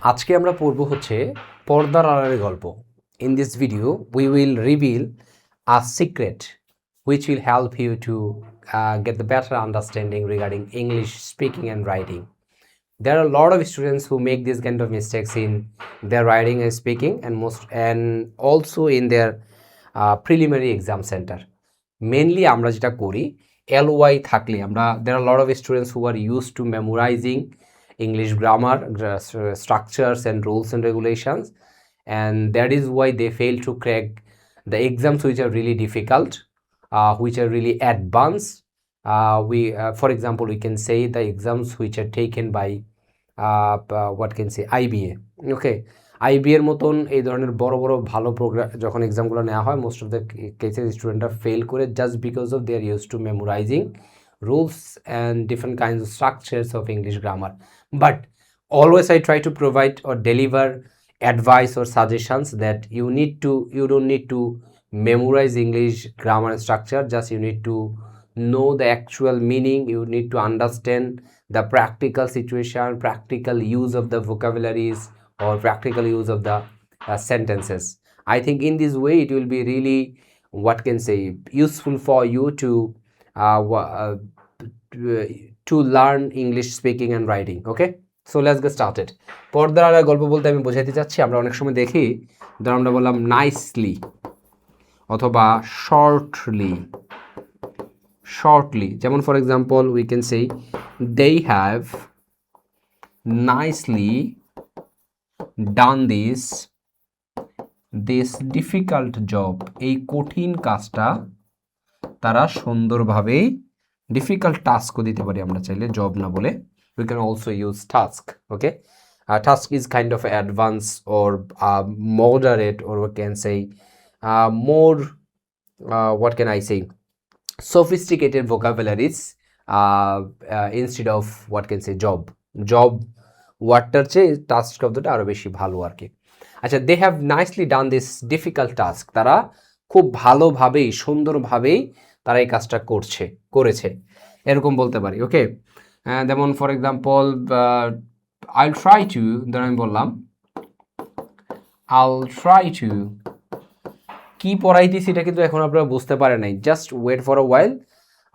আজকে আমরা পড়ব হচ্ছে পর্দার আড়ালের গল্প। In this video, we will reveal a secret which will help you to get the better understanding regarding English speaking and writing. There are a lot of students who make these kind of mistakes in their writing and speaking, and also in their preliminary exam center. Mainly আমরা যেটা করি LY থাকলে আমরা there are a lot of students who are used to memorizing English grammar, structures and rules and regulations, and that is why they fail to crack the exams which are really difficult, which are really advanced. For example, we can say the exams which are taken by what can say IBA. Okay, IBA এর মতন এই ধরনের বড় বড় ভালো programme যখন এক্সামগুলো নেওয়া হয়, মোস্ট অফ দ্য কেসেস স্টুডেন্টরা ফেল করে just because of they are use to memorizing rules and different kinds of structures of English grammar. But always I try to provide or deliver advice or suggestions that you don't need to memorize English grammar and structure, just you need to know the actual meaning. You need to understand the practical situation, practical use of the vocabularies or practical use of the sentences. I think in this way it will be really what can say useful for you to learn English speaking and writing. Okay, so let's get started. পর্দার আড়ালের গল্প বলতে আমি বোঝাতে চাচ্ছি, আমরা অনেক সময় দেখি ধর আমরা বললাম নাইসলি অথবা শর্টলি, যেমন for example we can say they have nicely done this difficult job. এই কঠিন কাজটা তারা সুন্দরভাবে, ডিফিকাল্ট টাস্কও দিতে পারি আমরা চাইলে, জব না বলে we can also use task. Okay, task is kind of advanced or moderate, or we can say more what can I say sophisticated vocabularies instead of what can say job ওয়ার্ডটার চেয়ে task শব্দটা আরো বেশি ভালো আর কি। আচ্ছা, they have nicely done this difficult task. তারা খুব ভালোভাবেই সুন্দরভাবেই তারা এই কাজটা করেছে এরকম বলতে পারি। ওকে, যেমন for example I'll try to, ধর আমি বললাম I'll try to, কি পড়াইতেছি এটা কিন্তু এখন আপনারা বুঝতে পারেন নাই, just wait for a while.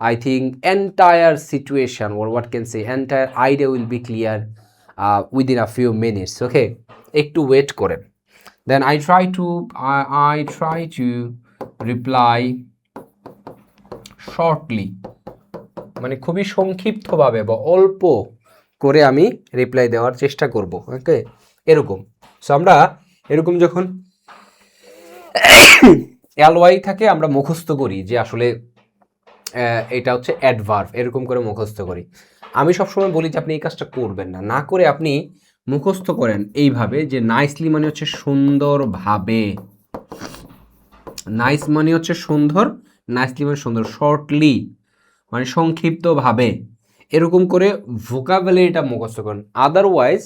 I think entire situation or what can say entire idea will be clear within a few minutes. Okay, একটু ওয়েট করেন. Then I try to reply shortly, মানে খুবই সংক্ষিপ্তভাবে বা অল্প করে আমি রিপ্লাই দেওয়ার চেষ্টা করব। ওকে, এরকম। সো আমরা এরকম যখন এলওয়াই থাকে আমরা মুখস্থ করি যে আসলে এটা হচ্ছে অ্যাডভার্ব, এরকম করে মুখস্থ করি। আমি সবসময় বলি যে আপনি এই কাজটা করবেন না, না করে আপনি মুখস্থ করেন এইভাবে যে নাইসলি মানে হচ্ছে সুন্দরভাবে, নাইস মানে হচ্ছে সুন্দর, নাইসলি মানে সুন্দর, শর্টলি মানে সংক্ষিপ্তভাবে, এরকম করে ভোকাবুলারিটা মুখস্থ করেন। আদারওয়াইজ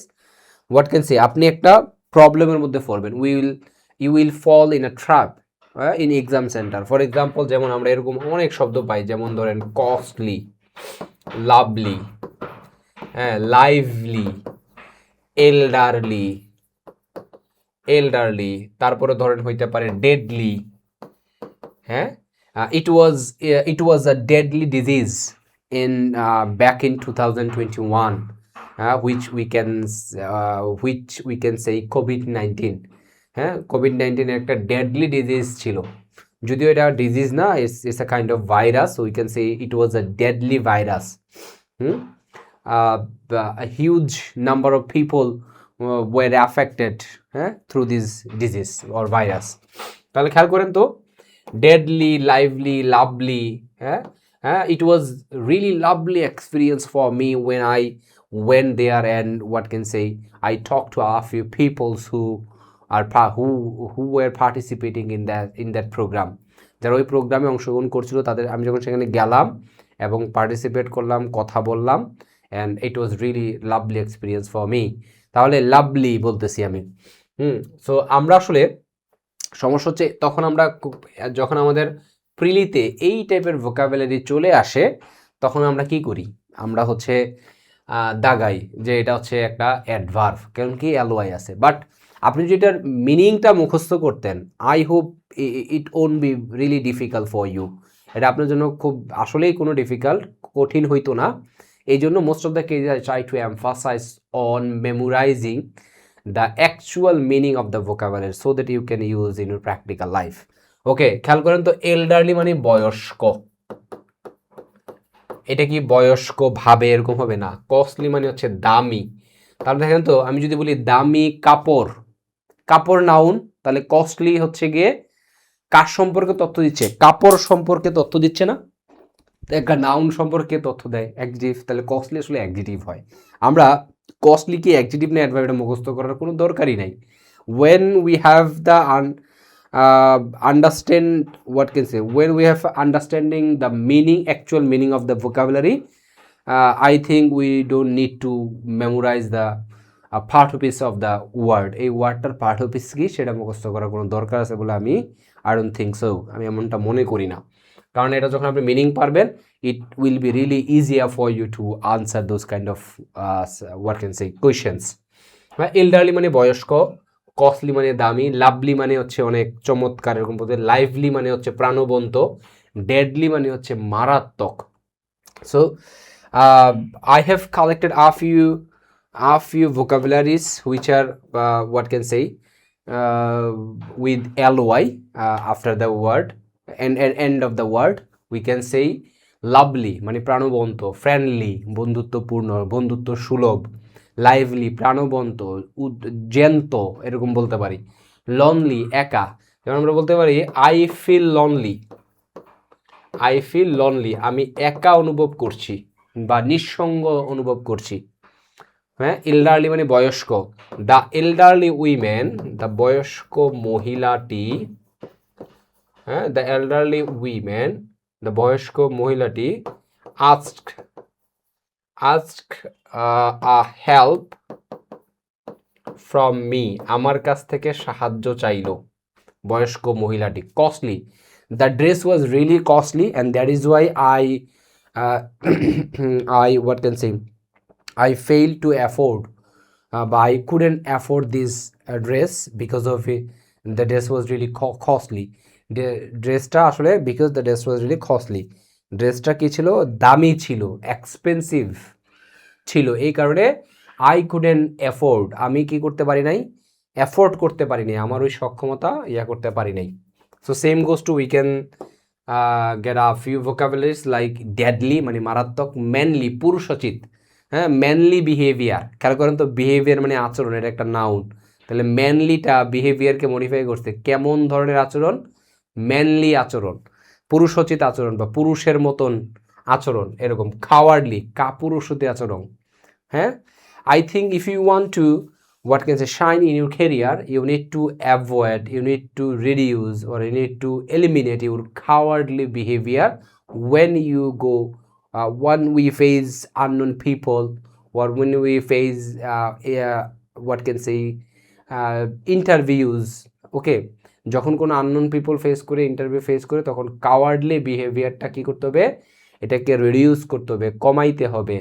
হোয়াট ক্যান সে আপনি একটা প্রবলেমের মধ্যে পড়বেন, you will fall in a trap in exam centre. For example যেমন আমরা এরকম অনেক শব্দ পাই, যেমন ধরেন কস্টলি, লাভলি, হ্যাঁ, লাইভলি, এল্ডারলি, তারপরে ধরেন হইতে পারে ডেডলি, হ্যাঁ, it was a deadly disease in back in 2021, which we can say COVID-19. হ্যাঁ, COVID-19 একটা ডেডলি ডিজিজ ছিল, যদিও এটা ডিজিজ না, it's a kind of virus, so we can say it was a deadly virus. A huge number of people were affected through this disease or virus. তাহলে খেয়াল করেন তো, deadly, lively, lovely, it was really lovely experience for me when I went there, and what can say I talked to a few people who were participating in that program. যারা ওই প্রোগ্রামে অংশগ্রহণ করছিল তাদের আমি যখন সেখানে গেলাম এবং পার্টিসিপেট করলাম, কথা বললাম, and it was really lovely experience for me. তাহলে লাভলি বলতেছি আমি। সো আমরা আসলে সমস্যা হচ্ছে তখন আমরা যখন আমাদের প্রিলিতে এই টাইপের ভোকাবুলারি চলে আসে তখন আমরা কি করি, আমরা হচ্ছে দাগাই যে এটা হচ্ছে একটা অ্যাডভার্ব, কারণ কি এলওয়াই আছে। বাট আপনি যদি এটার মিনিংটা মুখস্থ করতেন, I hope it won't be really difficult for you. এটা আপনার জন্য খুব আসলেই কোনো কঠিন হইতো না। এই জন্য most of the case I try to emphasise on memorising the actual meaning of the vocabulary so that you can use in your practical life. Okay, খেয়াল করেন তো, এল্ডারলি মানে বয়স্ক, এটা কি বয়স্ক ভাবে এরকম হবে না। কস্টলি মানে হচ্ছে দামি। তাহলে দেখেন তো, আমি যদি বলি দামি কাপড়, কাপড় নাউন, তাহলে কস্টলি হচ্ছে গিয়ে কার সম্পর্কে তথ্য দিচ্ছে, কাপড় সম্পর্কে তথ্য দিচ্ছে না, একটা নাউন সম্পর্কে তথ্য দেয় অ্যাডজেক্টিভ, তাহলে কস্টলি আসলে অ্যাডজেক্টিভ হয়। আমরা কস্টলি কি অ্যাডজেক্টিভ না অ্যাডভার্ব, এটা মুখস্থ করার কোনো দরকারই নাই। when we have the understand what can say when we have understanding the meaning, actual meaning of the vocabulary, I think we don't need to memorize the part of piece of the word। এই ওয়ার্ডটার part of piece কি সেটা মুখস্থ করার কোনো দরকার আছে বলে আমি আই ডোন্ট থিঙ্ক সো, আমি এমনটা মনে করি না। কারণ এটা যখন আপনি মিনিং পারবেন, it will be really easier for you to answer those kind of what can say questions. Elderly মানে বয়স্ক, কস্টলি মানে দামি, লাভলি মানে হচ্ছে অনেক চমৎকার এরকম বলতে, লাইভলি মানে হচ্ছে প্রাণবন্ত, ডেডলি মানে হচ্ছে মারাত্মক। So I have collected a few vocabularies which are what can say with ly after the word and end of the word we can say lovely মানে প্রাণবন্ত, ফ্রেন্ডলি বন্ধুত্বপূর্ণ, বন্ধুত্ব সুলভ, লাইভলি প্রাণবন্ত, জ্যান্ত এরকম বলতে পারি, লনলি একা, যেমন আমরা বলতে পারি আই ফিল লনলি, আমি একা অনুভব করছি বা নিঃসঙ্গ অনুভব করছি। হ্যাঁ, এল্ডারলি মানে বয়স্ক, দ্য এল্ডারলি উইমেন, দ্য বয়স্ক মহিলাটি, হ্যাঁ, দ্য এল্ডারলি উইমেন, দ্য বয়স্ক মহিলাটি ask a help from me, আমার কাছ থেকে সাহায্য চাইলো বয়স্ক মহিলাটি। Costly, the dress was really costly and that is why I what can say I failed to afford but I couldn't afford this dress because of it, the dress was really costly। ড্রেসটা আসলে because the dress was really costly, ড্রেসটা কি ছিল, দামি ছিল, expensive ছিল, এই কারণে আই কুডেন্ট অ্যাফোর্ড, আমি কি করতে পারি নাই, অ্যাফোর্ড করতে পারি নাই, আমার ওই সক্ষমতা করতে পারি নাই। So same goes to we can get a few vocabularies like deadly মানে মারাত্মক, ম্যানলি পুরুষোচিত, হ্যাঁ, ম্যানলি বিহেভিয়ার, খেয়াল করেন তো, বিহেভিয়ার মানে আচরণ, এটা একটা নাউন, তাহলে ম্যানলিটা বিহেভিয়ারকে মডিফাই করছে, কেমন ধরনের আচরণ, ম্যানলি আচরণ, পুরুষোচিত আচরণ বা পুরুষের মতন আচরণ এরকম, খাওয়ার্ডলি কাপুরুষোচিত আচরণ। হ্যাঁ, I think if you want to what can say shine in your career, you need to avoid, you need to reduce or you need to eliminate your cowardly behavior when you go when we face unknown people or when we face what can say interviews। ওকে, যখন কোনো unknown people face করে, interview face করে, তখন cowardly বিহেভিয়ারটা কী করতে হবে, এটাকে reduce করতে হবে, কমাইতে হবে,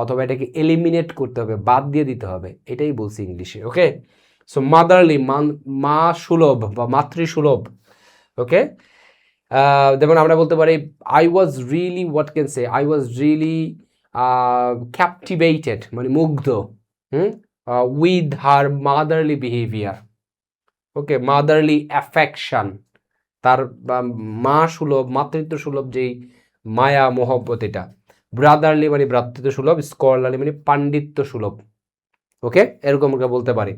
অথবা এটাকে এলিমিনেট করতে হবে, বাদ দিয়ে দিতে হবে, এটাই বলছি ইংলিশে। ওকে, সো মাদারলি মা সুলভ বা মাতৃসুলভ। ওকে, যেমন আমরা বলতে পারি I was really what can say I was really ক্যাপটিভেটেড মানে মুগ্ধ with her motherly behaviour. Okay, motherly affection, তার মা সুলভ, মাতৃত্ব সুলভ যেই মায়া মোহব্বত, এটা। ব্রাদারলি মানে ভ্রাতৃত্ব সুলভ, স্কলারলি মানে পাণ্ডিত্য সুলভ। ওকে, এরকম আমরা বলতে পারি।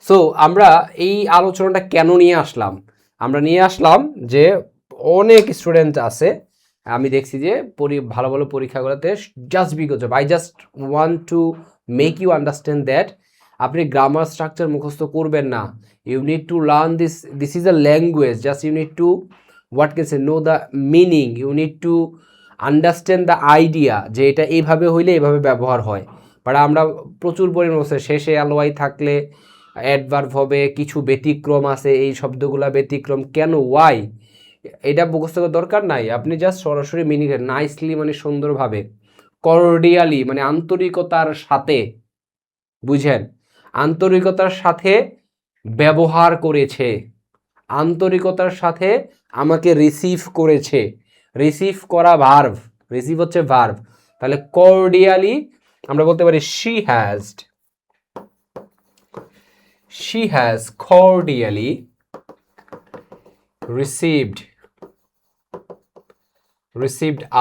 সো আমরা এই আলোচনাটা কেন নিয়ে আসলাম, আমরা নিয়ে আসলাম যে অনেক স্টুডেন্ট আছে, আমি দেখছি যে ভালো ভালো পরীক্ষাগুলোতে, just because of I just want to make you understand that আপনি গ্রামার স্ট্রাকচার মুখস্থ করবেন না, you need to learn this is a language, just you need to what can say know the meaning, you need to understand the idea যে এটা এইভাবে হইলে এইভাবে ব্যবহার হয়। বাট আমরা প্রচুর পরিমাণে শেষে এলওয়াই থাকলে অ্যাডভার্ব হবে, কিছু ব্যতিক্রম আছে, এই শব্দগুলা ব্যতিক্রম কেন, ওয়াই, এটা মুখস্থ করার দরকার নাই, আপনি জাস্ট সরাসরি মিনিং নাইসলি মানে সুন্দরভাবে কর্ডিয়ালি মানে আন্তরিকতার সাথে, বুঝেন, আন্তরিকতার সাথে ব্যবহার করেছে, আন্তরিকতার সাথে আমাকে রিসিভ করেছে। রিসিভ করা ভার্ব, রিসিভ হচ্ছে ভার্ব, তাহলে কর্ডিয়ালি আমরা বলতে পারি she has cordially received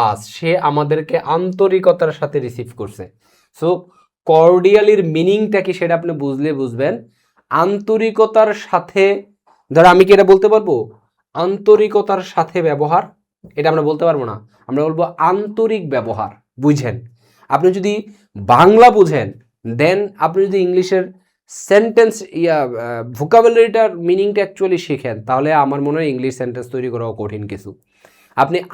us, সে আমাদেরকে আন্তরিকতার সাথে রিসিভ করছে। সো কর্ডিয়ালির মিনিংটা কি সেটা আপনি বুঝবেন। আন্তরিকতার সাথে, ধরো আমি কি এটা বলতে পারবো আন্তরিকতার সাথে ব্যবহার, এটা আমরা বলতে পারবো না, আমরা বলবো আন্তরিক ব্যবহার। বুঝেন, আপনি যদি বাংলা বুঝেন দেন আপনি যদি ইংলিশের সেন্টেন্স ভোকাবুলারিটার মিনিংটা অ্যাকচুয়ালি শিখেন, তাহলে আমার মনে হয় ইংলিশ সেন্টেন্স তৈরি করাও কঠিন কিছু।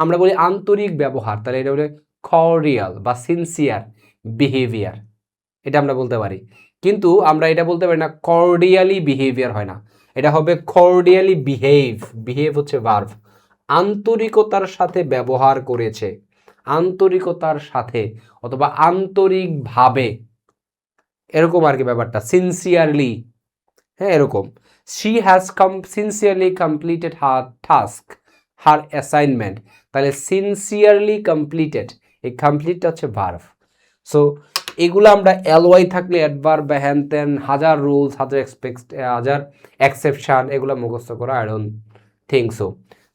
আমরা বলি আন্তরিক ব্যবহার, তাহলে এটা বলে কর্ডিয়াল বা সিনসিয়ার বিহেভিয়ার, এটা আমরা বলতে পারি। কিন্তু আমরা এটা বলতে পারি না কর্ডিয়ালি বিহেভিয়ার হয় না, এটা হবে কর্ডিয়ালি বিহেভ হচ্ছে ভার্ব, আন্তরিকতার সাথে ব্যবহার করেছে, আন্তরিকতার সাথে অথবা আন্তরিকভাবে, এরকম আর কি ব্যাপারটা, সিনসিয়ারলি, হ্যাঁ এরকম। she has sincerely completed her task, her assignment, তাহলে সিনসিয়ারলি কমপ্লিটেড, এই কমপ্লিটটা হচ্ছে ভার্ব। সো এগুলো আমরা এলওয়াই থাকলে অ্যাডভার্ব বা হ্যান ত্যান হাজার রুলস, হাজার এক্সেপশন, এগুলো মুখস্থ করা I don't think so.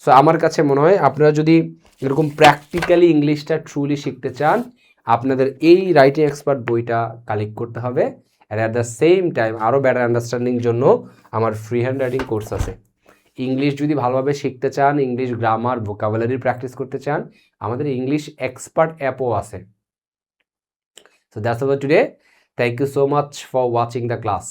So আমার কাছে মনে হয় আপনারা যদি এরকম প্র্যাকটিক্যালি ইংলিশটা ট্রুলি শিখতে চান, আপনাদের এই রাইটিং এক্সপার্ট বইটা কালেক্ট করতে হবে। And at the same time আরও বেটার আন্ডারস্ট্যান্ডিং জন্য আমার ফ্রি হ্যান্ড রাইটিং কোর্স আছে। ইংলিশ যদি ভালোভাবে শিখতে চান, ইংলিশ গ্রামার ভোকাবুলারি প্র্যাকটিস করতে চান, আমাদের ইংলিশ এক্সপার্ট অ্যাপও আছে। So that's about today. Thank you so much for watching the class.